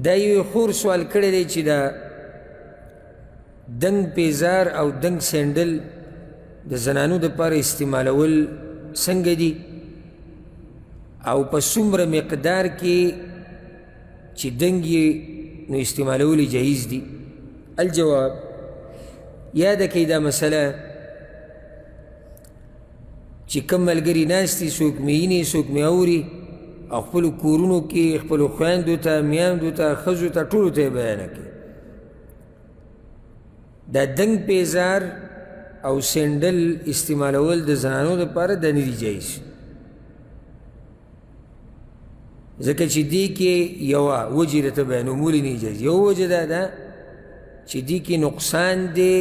دا یو خور سوال کړی دی چې دا دنګ پیزار او دنګ سینډل د زنانو دپاره استعمالول څنګه دي او په څومره مقدار کې چې دنګ یې نو استعمالول یې جایز دي. الجواب، یاده کئ دا مسله چې کوم ملګري ناست دي، څوک مې ویني څوک مې اوري او خپلو کورونو کې خپلو خویندو ته میاندو ته ښځو ته ټولو ته یې بیانه کړي. دا دنګ پیزار او سینډل استعمالول د زنانو دپاره دا نه دي جایز، ځکه چې دې کې یوه وجې راته بیانومولې نه جایز. یوه وجه دا ده چې دې کې نقصان دی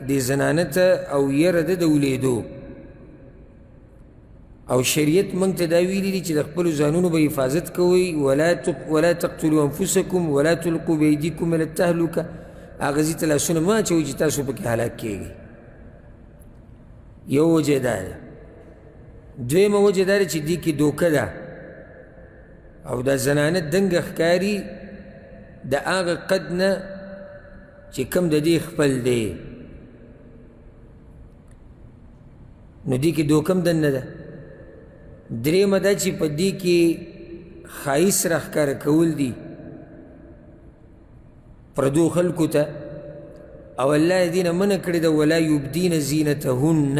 د زنانه ته او یره ده د ولیدو، او شریعت موږ ته دا ویلي دي چې د خپلو ځانونو به حفاظت کوئ. ولا تقتلوا انفسکم ولا تلقوا بایدیکم الی التهلکه، هغه ځي ته لاسونه مه اچوئ چې تاسو پکې هلاک کیږئ. یو وجه دا ده. دویمه وجه دا ده چې دې کې دوکه ده او دا زنانه دنګه ښکاري د هغه قد نه چې کوم د دې خپل دی، نو دې کې دوکه هم دننه ده. درېیمه دا چې په دې کې ښایست راښکاره کول دي پردو خلکو ته، او الله یې دې نه منع کړې ده ولا یبدین زینتهن،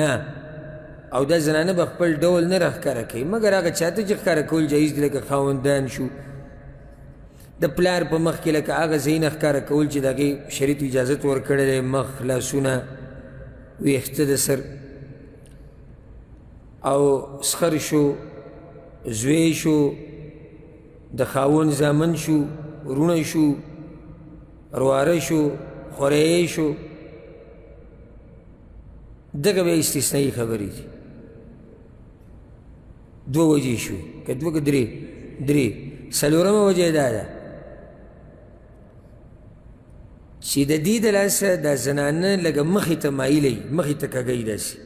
او دا زنانه به خپل ډول نه راښکاره کوي مګر هغه چاته چې ښکاره کول جایز دي، لکه خاوندان شو، د پلار په مخ کې لکه هغه ځایونه ښکاره کول چې د هغې شریعت اجازت ورکړی دی، مخ، لاسونه، ویښته د سر، او سخر شو، زوی شو، د خاوند زامن شو، رونه شو، رواره شو، خوریی شو، دغه به استثنایي خبرې دي. دوه وجې شوې، که دوه که درې. څلورمه وجه دا ده چې د دې د لاسه دا زنانه لږه مخې ته مایله وي، مخې ته کږی داسې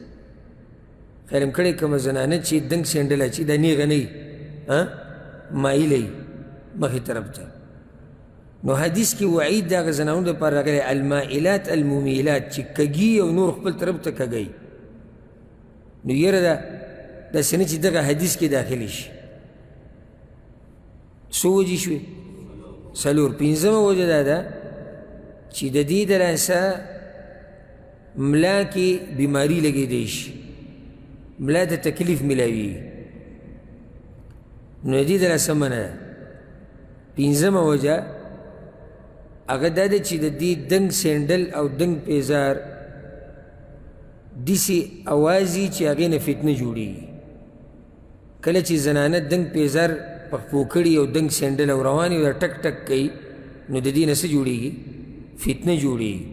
خیر م کړی کومه زنانه چې دنګ سینډل اچي دا نیغه نه وي، مایله وي مخې طرف ته، نو حدیث کې وعید د هغه زنانو دپاره راغلی المائلات الممیلات چې کږي او نور خپل طرف ته کږی. نو یره ده داسې نه چې دغه حدیث کې داخلي شي. څو وجې شوې؟ څلور. پنځمه وجه دا ده چې د دې د لاسه ملا کې بیماري لګېدی شي، ملا ته تکلیف میلاویږي، نو د دې د لاسه منع ده. پنځمه وجه هغه دا ده چې د دې دنګ سینډل او دنګ پیزار داسې اواز وي چې هغې نه فتنه جوړېږي. کله چې زنانه دنګ پیزار په خپو کړي او دنګ سینډل او روان وي او ټک ټک کوي، نو د دې نه څه جوړېږي؟ فتنه جوړېږي.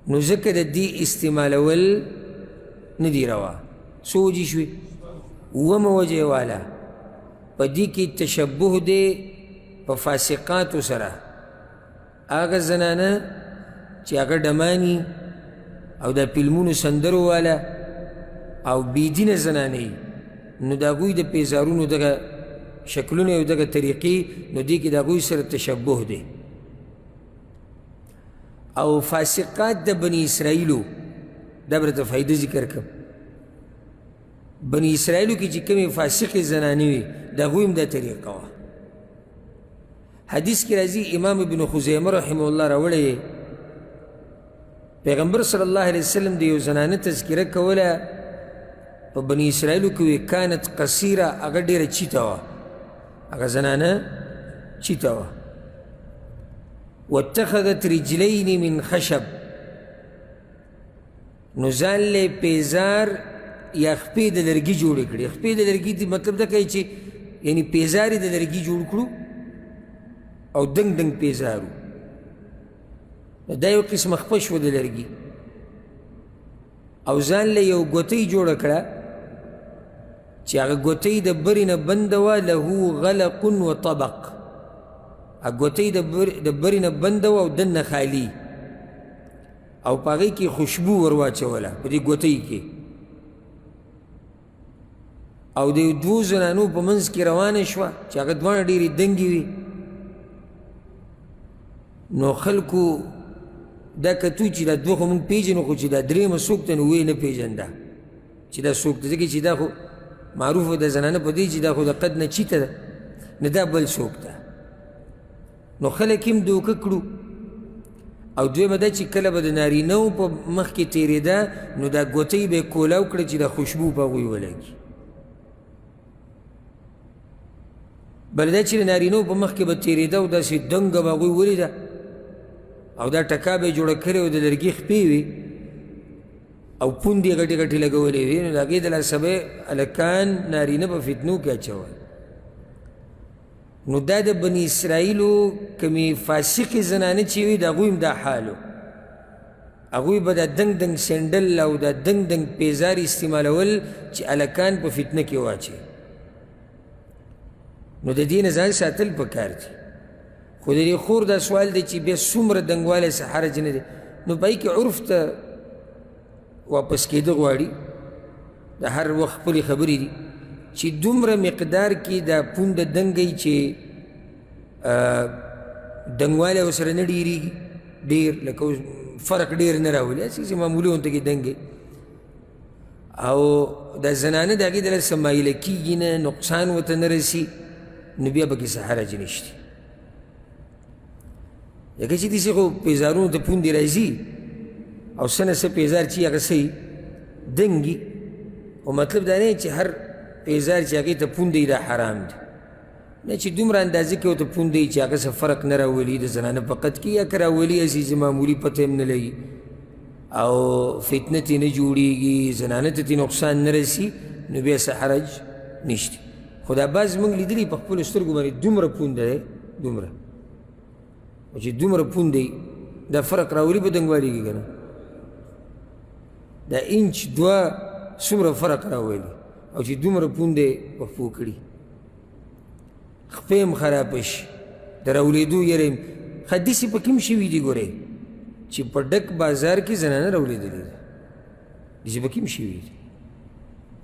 نو ځکه د دې استعمالول نه دي روا. څو وجې شوې؟ اوومه وجه یې والا په دې کې تشبه دی په فاسقاتو سره، هغه زنانه چې هغه ډماني او د فلمونو سندرو والا او بېدینه زنانه وي، نو د هغوی د پیزارونو دغه شکلونه او دغه طریقې، نو دې کې د هغوی سره تشبه دی. او فاسقات د بني اسرائیلو دا به راته فایده ذکر کړم. بني اسرائیلو کې چې کومې فاسقې زنانې وي د هغوی هم دا طریقه وه. حدیث کې راځي امام ابن خزیمه رحمه الله راوړی، پیغمبر صلی الله علیه وسلم د یو زنانه تذکره کوله په بني اسرائیلو کې وی کانت قصیره، هغه ډېره چیته وه، هغه زنانه چیته وه. واتخذت رجلین من خشب، نو ځان له پیزار یا خپې د لرګي جوړې کړې. خپې د لرګي مطلب دا کوي چې یعنی پیزار یې د لرګي جوړ کړو او دنګ دنګ پیزارو، دا یو قسمه خپه شوه د لرګي. او ځان له یو ګوتۍ جوړه کړه چې هغه ګوتۍ د برې نه بنده وه، له غلق و طبق، هغه ګوتۍ د برې نه بنده وه او دننه خالي، او په هغې کې خوشبو ور واچوله په دې ګوتۍ کې، او د دوو زنانو په منځ کې روانه شوه چې هغه دواړه ډېرې دنګې وي، نو خلکو دا کتو چې دا دوه خو مونږ پېژنو خو چې دا درېیمه څوک ته نو ویې نه پېژنده چې دا څوک ته ځکه چې دا خو معروفه د زنانه په دې چې دا خو د قد نه چیته ده نه دا بل څوک ده نو خلک هم دوکه کړو او دویمه ده چې کله به د نارینهو په مخ کې تېرېده نو دا ګوتۍ به یې کولاو کړه چې د خوشبو په هغوی ولګي بل دا چې د نارینهو په مخ کې به تېرېده او داسې دنګه به هغوی ولیده او دا ټکا به یې جوړه کړې او د لرګي خپې وي او پوندې غټې غټې لګولې وي نو د هغې د لاسه به هلکان نارینه په فتنو کې اچول نو دا د بني اسرائیلو کمې فاسقې زنانه چې وي د هغوی هم دا حال و هغوی به دا دنګ دنګ سینډل او دا دنګ دنګ پیزار استعمالول چې هلکان په فتنه کې واچوي نو د دې نه ځان ساتل پکار دي خو د دې خور دا سوال دی چې بیا څومره دنګوالی څه حرج نه دی نو په هغې کې عرف ته واپس کېده غواړي د هر وخت خپلې خبرې دي چې دومره مقدار کې دا پونده دنګی چې دنګوالی ورسره نه ډېرېږي ډېر لکه فرق ډېر نه راولي هسې معمولي غونته کې دنګې او دا زنانه د هغې د لاسه مایله کېږي نه نقصان ورته نه رسي نو بیا پکې څه حرج نشته ځکه چې داسې خو پیزارونو ته پوندې راځي او څه نه څه پیزار چې هغه څه دنګي او مطلب دا نه چې هر پیزار چې هغې ته پوندې دا حرام دی نه چې دومره اندازه کې ورته پوندې چې هغه څه فرق نه راولي د زنانه په قد کې یا که راولي هسې چې معمولي پته هم نه لګي او فتنه ترې نه جوړېږي زنانه ته ترې نقصان نه رسي نو بیا څه حرج نشته خو دا بعض موږ لیدلي په خپلو سترګو باندې دومره پونده دی دومره او چې دومره پوندې دا فرق راولي په دنګوالي کې که نه دا انچ دوه څومره فرق راولي او چې دومره پوندې په پښو کړي خپې هم خرابه شي د راولېدو یره هم ښه داسې پکې هم شوي دي ګورئ چې په ډک بازار کې زنانه راولېدلې ده داسې پکې هم شوي دي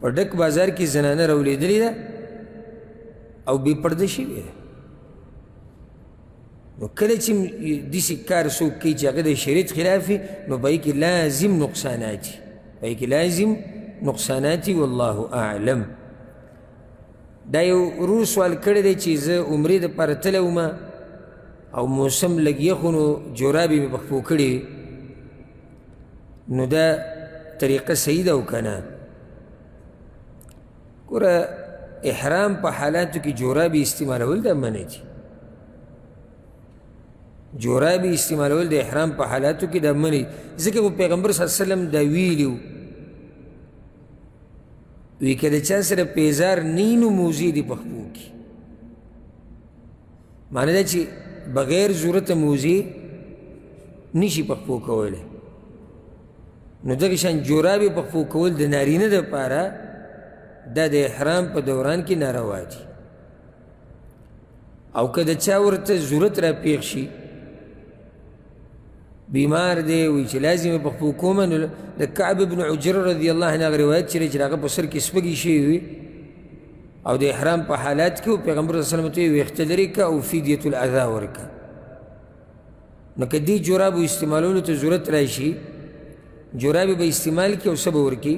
په ډک بازار کې زنانه راولېدلې ده او بې پرده شوې ده نو کله چې داسې کار څوک کوي چې هغه د شریعت خلاف وي نو په هغې کې لازم نقصانات وي په هغې کې لازم نقصانات وي والله اعلم دا یو ورور سوال کړی دی چې زه عمرې دپاره تللی ومه او موسم لږ یخ و نو جورابې مې په پښو کړې نو دا طریقه صحیح ده او که نه ګوره احرام په حالاتو کې جورابې استعمالول دا منع دي جورابې استعمالول د احرام په حالاتو کې دا منع ځکه خو پیغمبر صلی الله علیه وسلم دا ویلي و وی که د چا سره پیزار نه نو موزې دي په خپو کې معنی دا چې بغیر ضرورته موزې نشي په خپو کولی نو دغه شان جورابې په خپو کول د نارینه دپاره دا د احرام په دوران کې ناروا دي او که د چا ورته ضرورت را پیښ شي بیمار دی وی چې لازم په خپو کومه نو د کعب بن عجر رضی الله عنه هغه روایت چې چې هغه په سر کې سپږې شوي وي او د احرام په حالات کې پیغمبر صلی الله علیه وسلم ته یې ویښته لرې که او فدیة الاذا ورکه نو که دې جرابو استعمالولو ته ضرورت راشي جرابې به استعمال کړي او څه به ورکړي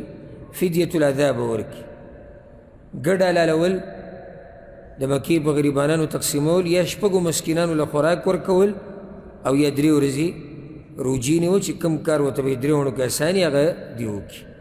فدیة الاذا به ورکړي ګډ حلالول د مکې په غریبانانو تقسیمول یا شپږو مسکینانو له خوراک ورکول او یا درې ورځې روجې نیول چې کوم کار ورته به یې درې ونو کې اساني هغه دې وکړي